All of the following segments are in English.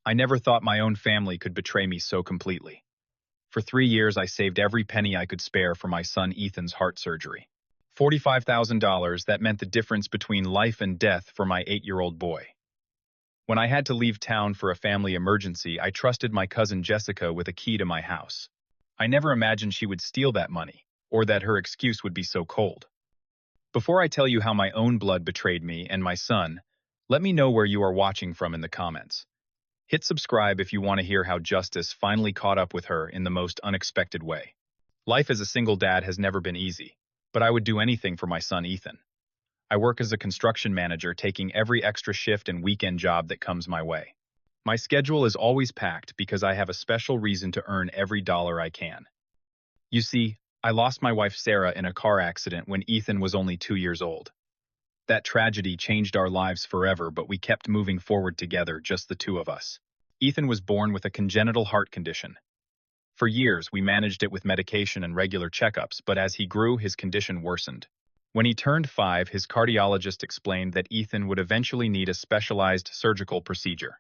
I never thought my own family could betray me so completely. For 3 years, I saved every penny I could spare for my son Ethan's heart surgery. $45,000 that meant the difference between life and death for my 8-year-old boy. When I had to leave town for a family emergency, I trusted my cousin Jessica with a key to my house. I never imagined she would steal that money, or that her excuse would be so cold. Before I tell you how my own blood betrayed me and my son, let me know where you are watching from in the comments. Hit subscribe if you want to hear how justice finally caught up with her in the most unexpected way. Life as a single dad has never been easy, but I would do anything for my son Ethan. I work as a construction manager, taking every extra shift and weekend job that comes my way. My schedule is always packed because I have a special reason to earn every dollar I can. You see, I lost my wife Sarah in a car accident when Ethan was only 2 years old. That tragedy changed our lives forever, but we kept moving forward together, just the two of us. Ethan was born with a congenital heart condition. For years, we managed it with medication and regular checkups, but as he grew, his condition worsened. When he turned 5, his cardiologist explained that Ethan would eventually need a specialized surgical procedure.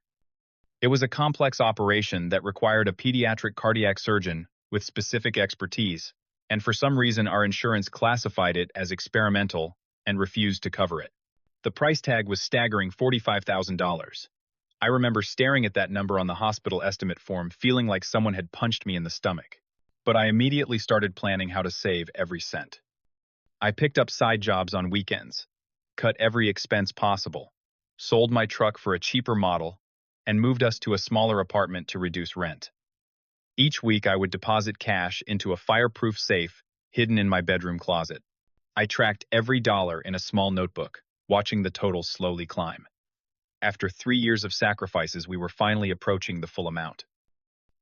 It was a complex operation that required a pediatric cardiac surgeon with specific expertise, and for some reason our insurance classified it as experimental and refused to cover it. The price tag was staggering $45,000. I remember staring at that number on the hospital estimate form, feeling like someone had punched me in the stomach. But I immediately started planning how to save every cent. I picked up side jobs on weekends, cut every expense possible, sold my truck for a cheaper model, and moved us to a smaller apartment to reduce rent. Each week I would deposit cash into a fireproof safe hidden in my bedroom closet. I tracked every dollar in a small notebook, watching the totals slowly climb. After 3 years of sacrifices, we were finally approaching the full amount.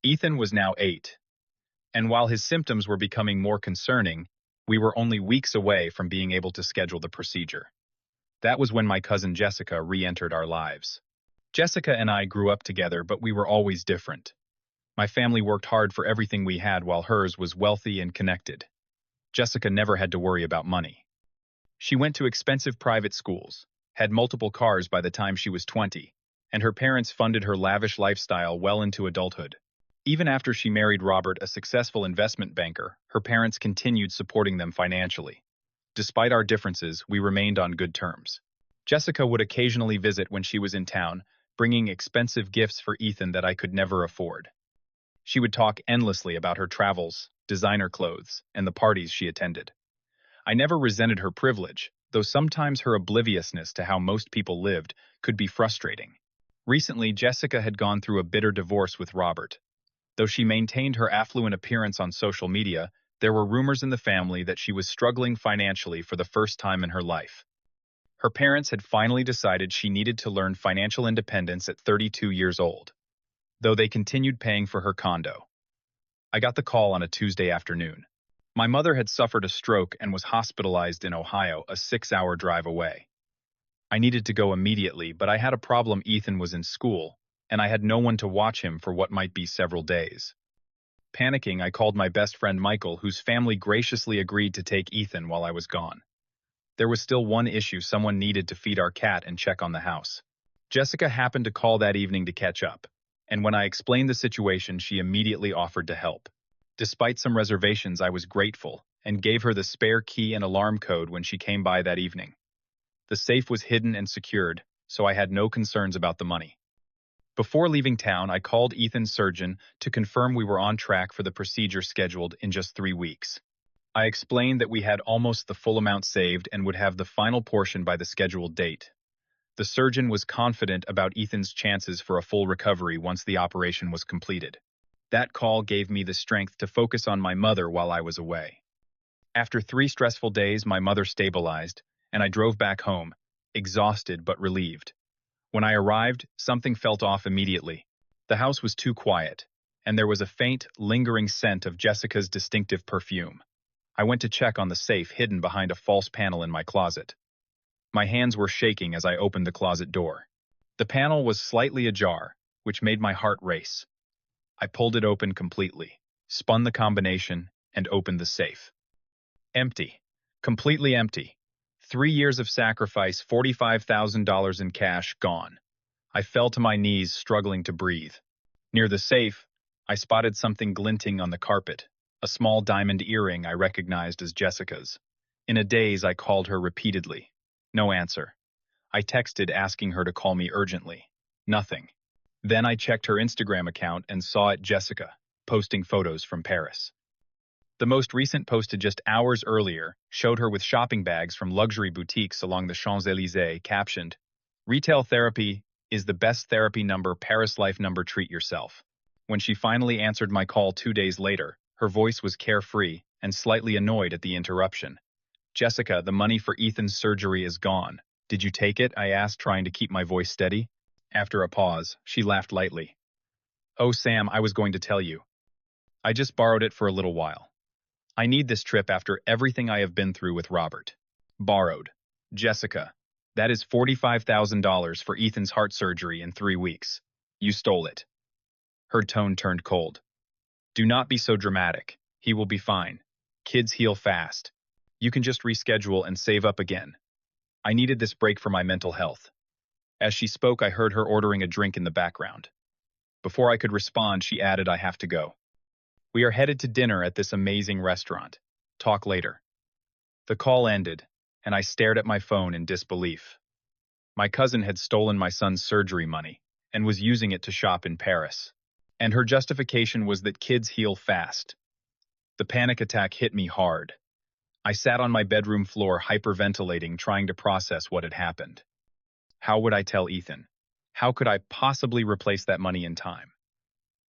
Ethan was now 8, and while his symptoms were becoming more concerning, we were only weeks away from being able to schedule the procedure. That was when my cousin Jessica re-entered our lives. Jessica and I grew up together, but we were always different. My family worked hard for everything we had, while hers was wealthy and connected. Jessica never had to worry about money. She went to expensive private schools, had multiple cars by the time she was 20, and her parents funded her lavish lifestyle well into adulthood. Even after she married Robert, a successful investment banker, her parents continued supporting them financially. Despite our differences, we remained on good terms. Jessica would occasionally visit when she was in town, bringing expensive gifts for Ethan that I could never afford. She would talk endlessly about her travels, designer clothes, and the parties she attended. I never resented her privilege, though sometimes her obliviousness to how most people lived could be frustrating. Recently, Jessica had gone through a bitter divorce with Robert. Though she maintained her affluent appearance on social media, there were rumors in the family that she was struggling financially for the first time in her life. Her parents had finally decided she needed to learn financial independence at 32 years old, though they continued paying for her condo. I got the call on a Tuesday afternoon. My mother had suffered a stroke and was hospitalized in Ohio, a 6-hour drive away. I needed to go immediately, but I had a problem. Ethan was in school, and I had no one to watch him for what might be several days. Panicking, I called my best friend Michael, whose family graciously agreed to take Ethan while I was gone. There was still one issue: someone needed to feed our cat and check on the house. Jessica happened to call that evening to catch up, and when I explained the situation, she immediately offered to help. Despite some reservations, I was grateful and gave her the spare key and alarm code when she came by that evening. The safe was hidden and secured, so I had no concerns about the money. Before leaving town, I called Ethan's surgeon to confirm we were on track for the procedure scheduled in just 3 weeks. I explained that we had almost the full amount saved and would have the final portion by the scheduled date. The surgeon was confident about Ethan's chances for a full recovery once the operation was completed. That call gave me the strength to focus on my mother while I was away. After 3 stressful days, my mother stabilized, and I drove back home, exhausted but relieved. When I arrived, something felt off immediately. The house was too quiet, and there was a faint, lingering scent of Jessica's distinctive perfume. I went to check on the safe hidden behind a false panel in my closet. My hands were shaking as I opened the closet door. The panel was slightly ajar, which made my heart race. I pulled it open completely, spun the combination, and opened the safe. Empty. Completely empty. 3 years of sacrifice, $45,000 in cash, gone. I fell to my knees, struggling to breathe. Near the safe, I spotted something glinting on the carpet, a small diamond earring I recognized as Jessica's. In a daze, I called her repeatedly. No answer. I texted asking her to call me urgently. Nothing. Then I checked her Instagram account and saw it Jessica, posting photos from Paris. The most recent, posted just hours earlier, showed her with shopping bags from luxury boutiques along the Champs-Élysées, captioned, "Retail therapy is the best therapy number, Paris life number, treat yourself." When she finally answered my call 2 days later, her voice was carefree and slightly annoyed at the interruption. "Jessica, the money for Ethan's surgery is gone. Did you take it?" I asked, trying to keep my voice steady. After a pause, she laughed lightly. "Oh, Sam, I was going to tell you. I just borrowed it for a little while. I need this trip after everything I have been through with Robert." Borrowed. Jessica, that is $45,000 for Ethan's heart surgery in 3 weeks. You stole it. Her tone turned cold. "Do not be so dramatic. He will be fine. Kids heal fast. You can just reschedule and save up again. I needed this break for my mental health." As she spoke, I heard her ordering a drink in the background. Before I could respond, she added, "I have to go. We are headed to dinner at this amazing restaurant. Talk later." The call ended, and I stared at my phone in disbelief. My cousin had stolen my son's surgery money and was using it to shop in Paris. And her justification was that kids heal fast. The panic attack hit me hard. I sat on my bedroom floor, hyperventilating, trying to process what had happened. How would I tell Ethan? How could I possibly replace that money in time?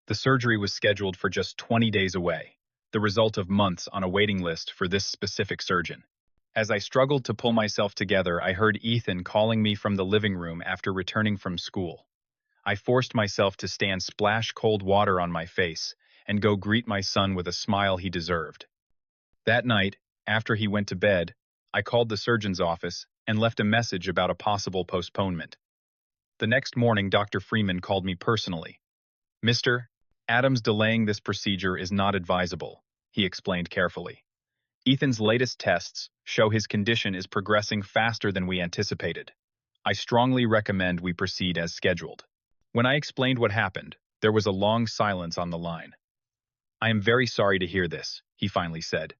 The surgery was scheduled for just 20 days away, the result of months on a waiting list for this specific surgeon. As I struggled to pull myself together, I heard Ethan calling me from the living room after returning from school. I forced myself to stand, splash cold water on my face, and go greet my son with a smile he deserved. That night, after he went to bed, I called the surgeon's office and left a message about a possible postponement. The next morning, Dr. Freeman called me personally. "Mr. Adams, delaying this procedure is not advisable," he explained carefully. "Ethan's latest tests show his condition is progressing faster than we anticipated. I strongly recommend we proceed as scheduled." When I explained what happened, there was a long silence on the line. "I am very sorry to hear this," he finally said.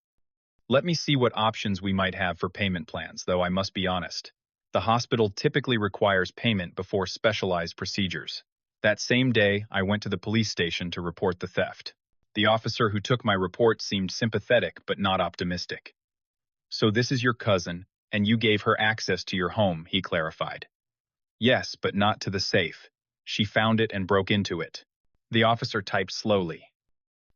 "Let me see what options we might have for payment plans, though I must be honest. The hospital typically requires payment before specialized procedures." That same day, I went to the police station to report the theft. The officer who took my report seemed sympathetic but not optimistic. "So this is your cousin, and you gave her access to your home," he clarified. "Yes, but not to the safe. She found it and broke into it." The officer typed slowly.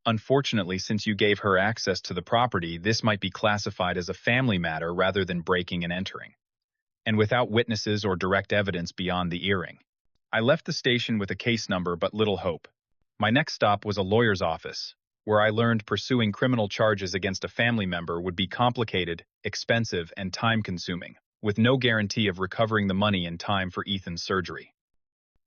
"Unfortunately, since you gave her access to the property, this might be classified as a family matter rather than breaking and entering. And without witnesses or direct evidence beyond the earring." I left the station with a case number but little hope. My next stop was a lawyer's office, where I learned pursuing criminal charges against a family member would be complicated, expensive, and time-consuming, with no guarantee of recovering the money in time for Ethan's surgery.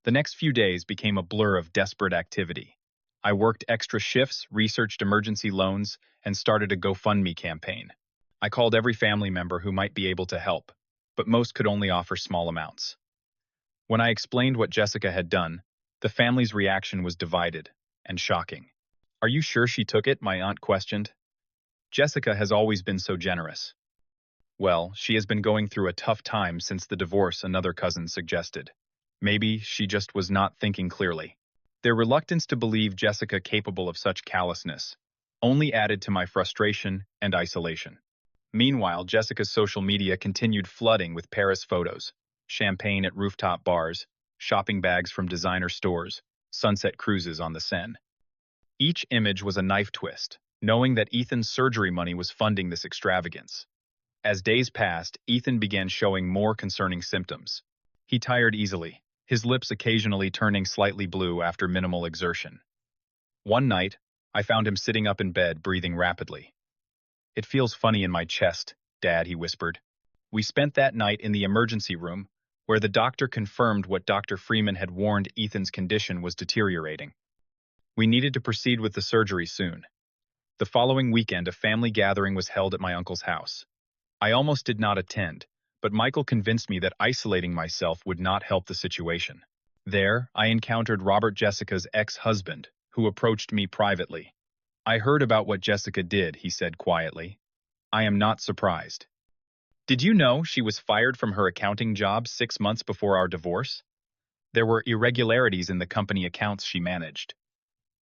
The next few days became a blur of desperate activity. I worked extra shifts, researched emergency loans, and started a GoFundMe campaign. I called every family member who might be able to help, but most could only offer small amounts. When I explained what Jessica had done, the family's reaction was divided and shocking. "Are you sure she took it?" my aunt questioned. "Jessica has always been so generous." "Well, she has been going through a tough time since the divorce," another cousin suggested. "Maybe she just was not thinking clearly." Their reluctance to believe Jessica capable of such callousness only added to my frustration and isolation. Meanwhile, Jessica's social media continued flooding with Paris photos, champagne at rooftop bars, shopping bags from designer stores, sunset cruises on the Seine. Each image was a knife twist, knowing that Ethan's surgery money was funding this extravagance. As days passed, Ethan began showing more concerning symptoms. He tired easily, his lips occasionally turning slightly blue after minimal exertion. One night, I found him sitting up in bed, breathing rapidly. "It feels funny in my chest, Dad," he whispered. We spent that night in the emergency room, where the doctor confirmed what Dr. Freeman had warned: Ethan's condition was deteriorating. We needed to proceed with the surgery soon. The following weekend, a family gathering was held at my uncle's house. I almost did not attend, but Michael convinced me that isolating myself would not help the situation. There, I encountered Robert Jessica's ex-husband, who approached me privately. I heard about what Jessica did, he said quietly. I am not surprised. Did you know she was fired from her accounting job 6 months before our divorce? There were irregularities in the company accounts she managed.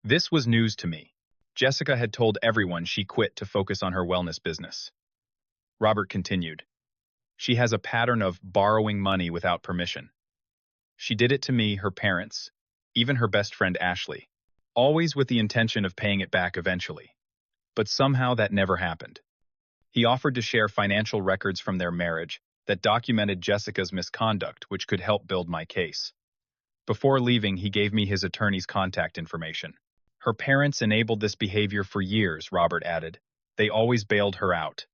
This was news to me. Jessica had told everyone she quit to focus on her wellness business. Robert continued. She has a pattern of borrowing money without permission. She did it to me, her parents, even her best friend Ashley, always with the intention of paying it back eventually. But somehow that never happened. He offered to share financial records from their marriage that documented Jessica's misconduct, which could help build my case. Before leaving, he gave me his attorney's contact information. Her parents enabled this behavior for years, Robert added. They always bailed her out.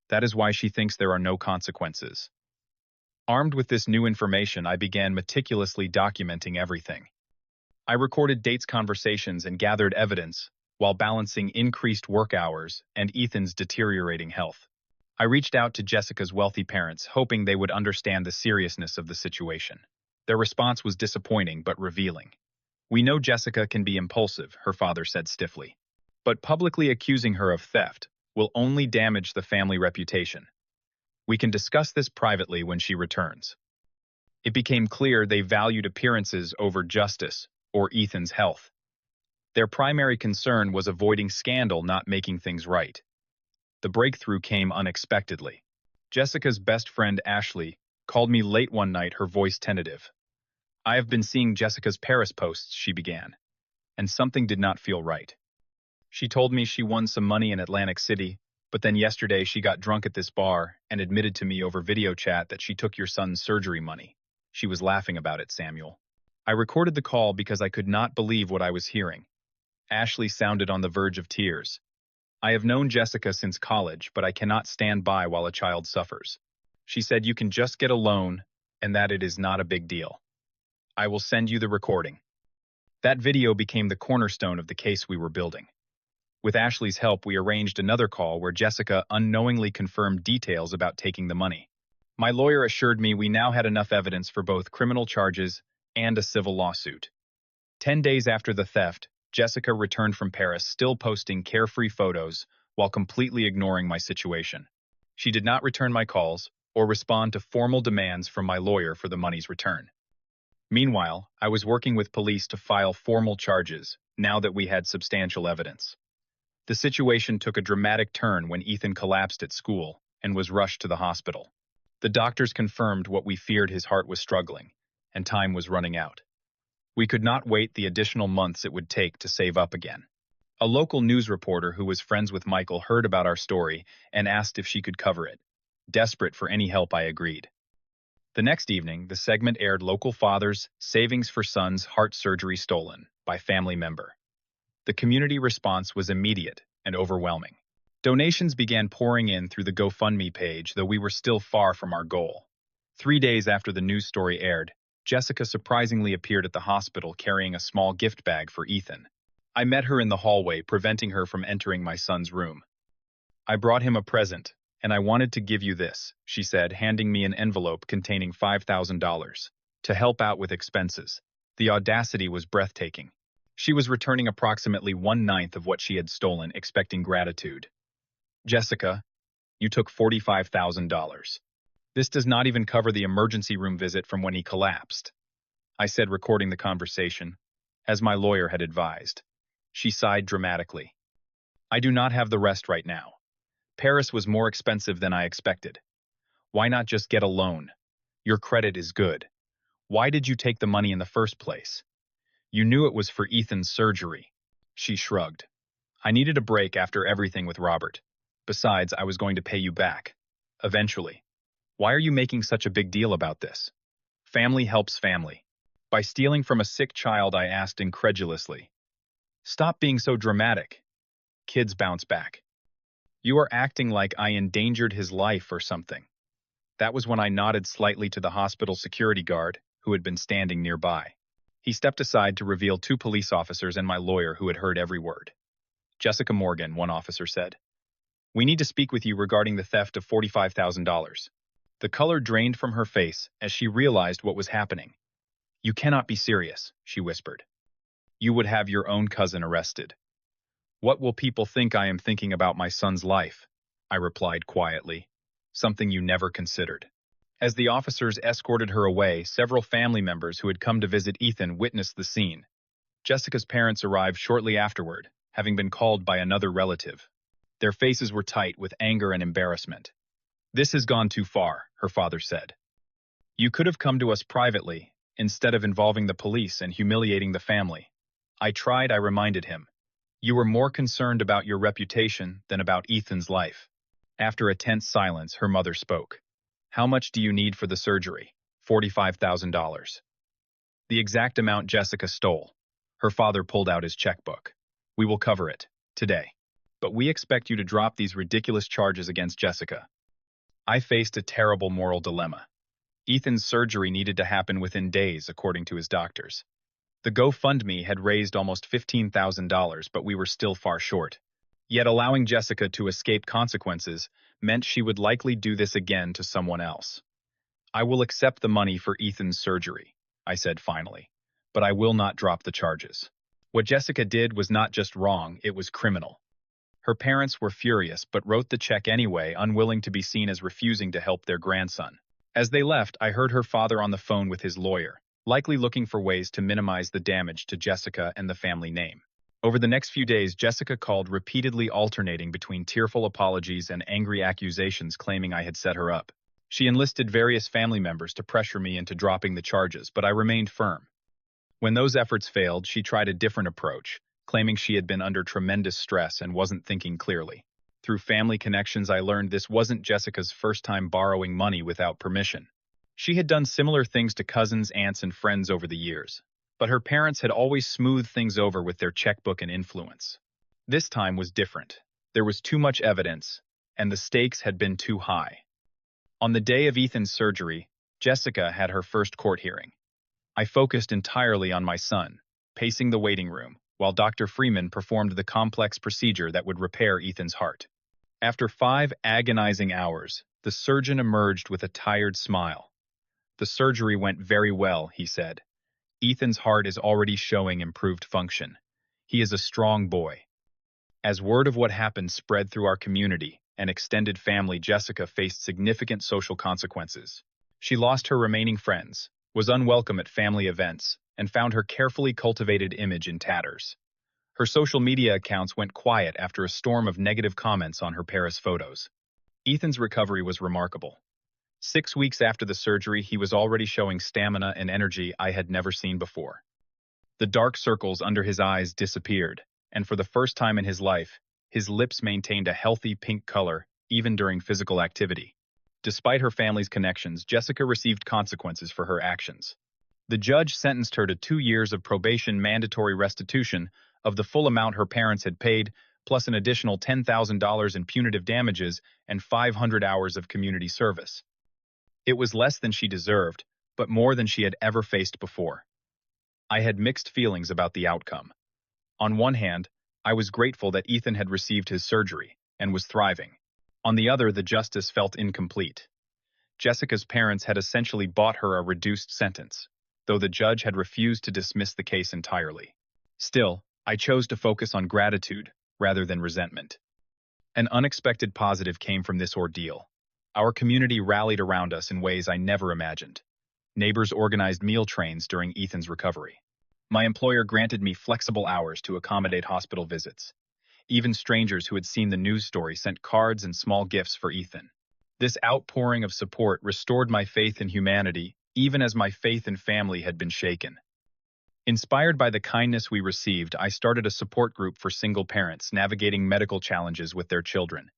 That is why she thinks there are no consequences. Armed with this new information, I began meticulously documenting everything. I recorded dates, conversations, and gathered evidence while balancing increased work hours and Ethan's deteriorating health. I reached out to Jessica's wealthy parents, hoping they would understand the seriousness of the situation. Their response was disappointing but revealing. We know Jessica can be impulsive, her father said stiffly. But publicly accusing her of theft will only damage the family reputation. We can discuss this privately when she returns. It became clear they valued appearances over justice or Ethan's health. Their primary concern was avoiding scandal, not making things right. The breakthrough came unexpectedly. Jessica's best friend, Ashley, called me late one night, her voice tentative. I have been seeing Jessica's Paris posts, she began, and something did not feel right. She told me she won some money in Atlantic City, but then yesterday she got drunk at this bar and admitted to me over video chat that she took your son's surgery money. She was laughing about it, Samuel. I recorded the call because I could not believe what I was hearing. Ashley sounded on the verge of tears. I have known Jessica since college, but I cannot stand by while a child suffers. She said you can just get a loan and that it is not a big deal. I will send you the recording. That video became the cornerstone of the case we were building. With Ashley's help, we arranged another call where Jessica unknowingly confirmed details about taking the money. My lawyer assured me we now had enough evidence for both criminal charges and a civil lawsuit. 10 days after the theft, Jessica returned from Paris, still posting carefree photos while completely ignoring my situation. She did not return my calls or respond to formal demands from my lawyer for the money's return. Meanwhile, I was working with police to file formal charges now that we had substantial evidence. The situation took a dramatic turn when Ethan collapsed at school and was rushed to the hospital. The doctors confirmed what we feared: his heart was struggling, and time was running out. We could not wait the additional months it would take to save up again. A local news reporter who was friends with Michael heard about our story and asked if she could cover it. Desperate for any help, I agreed. The next evening, the segment aired Local Father's Savings for Son's Heart Surgery Stolen by Family Member. The community response was immediate and overwhelming. Donations began pouring in through the GoFundMe page, though we were still far from our goal. 3 days after the news story aired, Jessica surprisingly appeared at the hospital carrying a small gift bag for Ethan. I met her in the hallway, preventing her from entering my son's room. I brought him a present, and I wanted to give you this, she said, handing me an envelope containing $5,000 to help out with expenses. The audacity was breathtaking. She was returning approximately 1/9 of what she had stolen, expecting gratitude. Jessica, you took $45,000. This does not even cover the emergency room visit from when he collapsed, I said, recording the conversation, as my lawyer had advised. She sighed dramatically. I do not have the rest right now. Paris was more expensive than I expected. Why not just get a loan? Your credit is good. Why did you take the money in the first place? You knew it was for Ethan's surgery. She shrugged. I needed a break after everything with Robert. Besides, I was going to pay you back. Eventually. Why are you making such a big deal about this? Family helps family. By stealing from a sick child, I asked incredulously. Stop being so dramatic. Kids bounce back. You are acting like I endangered his life or something. That was when I nodded slightly to the hospital security guard, who had been standing nearby. He stepped aside to reveal 2 police officers and my lawyer, who had heard every word. Jessica Morgan, one officer said. We need to speak with you regarding the theft of $45,000. The color drained from her face as she realized what was happening. You cannot be serious, she whispered. You would have your own cousin arrested. What will people think I am thinking about my son's life? I replied quietly. Something you never considered. As the officers escorted her away, several family members who had come to visit Ethan witnessed the scene. Jessica's parents arrived shortly afterward, having been called by another relative. Their faces were tight with anger and embarrassment. This has gone too far, her father said. You could have come to us privately, instead of involving the police and humiliating the family. I reminded him. You were more concerned about your reputation than about Ethan's life. After a tense silence, her mother spoke. How much do you need for the surgery? $45,000. The exact amount Jessica stole. Her father pulled out his checkbook. We will cover it, today. But we expect you to drop these ridiculous charges against Jessica. I faced a terrible moral dilemma. Ethan's surgery needed to happen within days, according to his doctors. The GoFundMe had raised almost $15,000, but we were still far short. Yet allowing Jessica to escape consequences meant she would likely do this again to someone else. I will accept the money for Ethan's surgery, I said finally, but I will not drop the charges. What Jessica did was not just wrong, it was criminal. Her parents were furious but wrote the check anyway, unwilling to be seen as refusing to help their grandson. As they left, I heard her father on the phone with his lawyer, likely looking for ways to minimize the damage to Jessica and the family name. Over the next few days, Jessica called, repeatedly alternating between tearful apologies and angry accusations claiming I had set her up. She enlisted various family members to pressure me into dropping the charges, but I remained firm. When those efforts failed, she tried a different approach, claiming she had been under tremendous stress and wasn't thinking clearly. Through family connections, I learned this wasn't Jessica's first time borrowing money without permission. She had done similar things to cousins, aunts, and friends over the years, but her parents had always smoothed things over with their checkbook and influence. This time was different. There was too much evidence, and the stakes had been too high. On the day of Ethan's surgery, Jessica had her first court hearing. I focused entirely on my son, pacing the waiting room, while Dr. Freeman performed the complex procedure that would repair Ethan's heart. After 5 agonizing hours, the surgeon emerged with a tired smile. The surgery went very well, he said. Ethan's heart is already showing improved function. He is a strong boy. As word of what happened spread through our community and extended family, Jessica faced significant social consequences. She lost her remaining friends, was unwelcome at family events, and found her carefully cultivated image in tatters. Her social media accounts went quiet after a storm of negative comments on her Paris photos. Ethan's recovery was remarkable. 6 weeks after the surgery, he was already showing stamina and energy I had never seen before. The dark circles under his eyes disappeared, and for the first time in his life, his lips maintained a healthy pink color, even during physical activity. Despite her family's connections, Jessica received consequences for her actions. The judge sentenced her to 2 years of probation, mandatory restitution of the full amount her parents had paid, plus an additional $10,000 in punitive damages and 500 hours of community service. It was less than she deserved, but more than she had ever faced before. I had mixed feelings about the outcome. On one hand, I was grateful that Ethan had received his surgery and was thriving. On the other, the justice felt incomplete. Jessica's parents had essentially bought her a reduced sentence, though the judge had refused to dismiss the case entirely. Still, I chose to focus on gratitude rather than resentment. An unexpected positive came from this ordeal. Our community rallied around us in ways I never imagined. Neighbors organized meal trains during Ethan's recovery. My employer granted me flexible hours to accommodate hospital visits. Even strangers who had seen the news story sent cards and small gifts for Ethan. This outpouring of support restored my faith in humanity, even as my faith in family had been shaken. Inspired by the kindness we received, I started a support group for single parents navigating medical challenges with their children.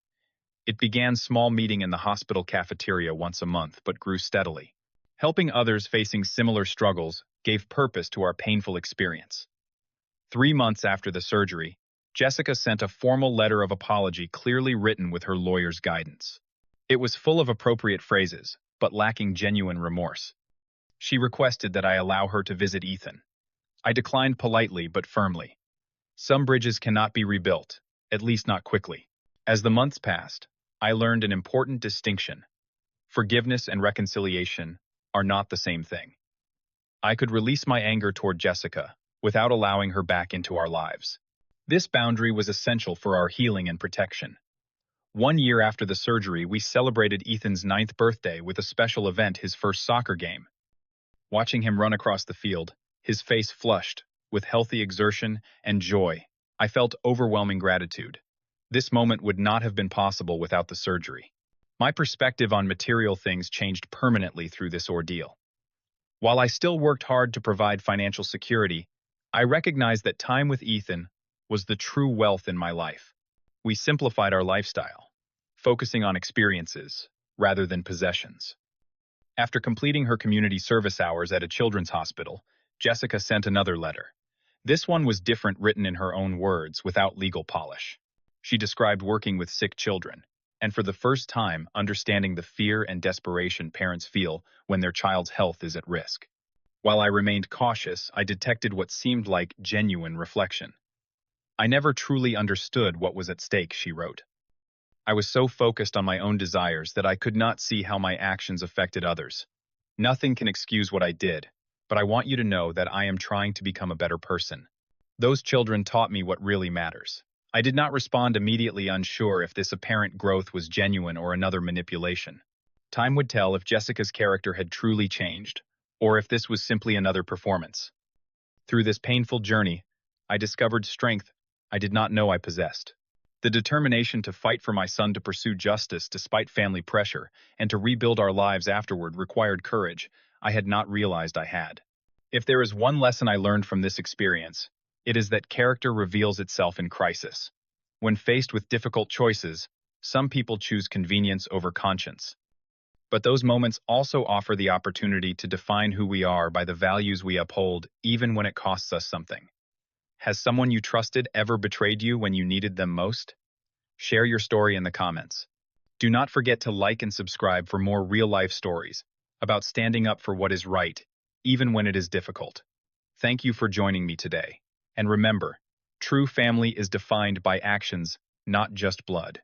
It began small, meeting in the hospital cafeteria once a month, but grew steadily. Helping others facing similar struggles gave purpose to our painful experience. 3 months after the surgery, Jessica sent a formal letter of apology, clearly written with her lawyer's guidance. It was full of appropriate phrases, but lacking genuine remorse. She requested that I allow her to visit Ethan. I declined politely but firmly. Some bridges cannot be rebuilt, at least not quickly. As the months passed, I learned an important distinction. Forgiveness and reconciliation are not the same thing. I could release my anger toward Jessica without allowing her back into our lives. This boundary was essential for our healing and protection. 1 year after the surgery, we celebrated Ethan's 9th birthday with a special event, his first soccer game. Watching him run across the field, his face flushed with healthy exertion and joy, I felt overwhelming gratitude. This moment would not have been possible without the surgery. My perspective on material things changed permanently through this ordeal. While I still worked hard to provide financial security, I recognized that time with Ethan was the true wealth in my life. We simplified our lifestyle, focusing on experiences rather than possessions. After completing her community service hours at a children's hospital, Jessica sent another letter. This one was different, written in her own words, without legal polish. She described working with sick children, and for the first time, understanding the fear and desperation parents feel when their child's health is at risk. While I remained cautious, I detected what seemed like genuine reflection. I never truly understood what was at stake, she wrote. I was so focused on my own desires that I could not see how my actions affected others. Nothing can excuse what I did, but I want you to know that I am trying to become a better person. Those children taught me what really matters. I did not respond immediately, unsure if this apparent growth was genuine or another manipulation. Time would tell if Jessica's character had truly changed, or if this was simply another performance. Through this painful journey, I discovered strength I did not know I possessed. The determination to fight for my son, to pursue justice despite family pressure, and to rebuild our lives afterward required courage I had not realized I had. If there is one lesson I learned from this experience, it is that character reveals itself in crisis. When faced with difficult choices, some people choose convenience over conscience. But those moments also offer the opportunity to define who we are by the values we uphold, even when it costs us something. Has someone you trusted ever betrayed you when you needed them most? Share your story in the comments. Do not forget to like and subscribe for more real-life stories about standing up for what is right, even when it is difficult. Thank you for joining me today. And remember, true family is defined by actions, not just blood.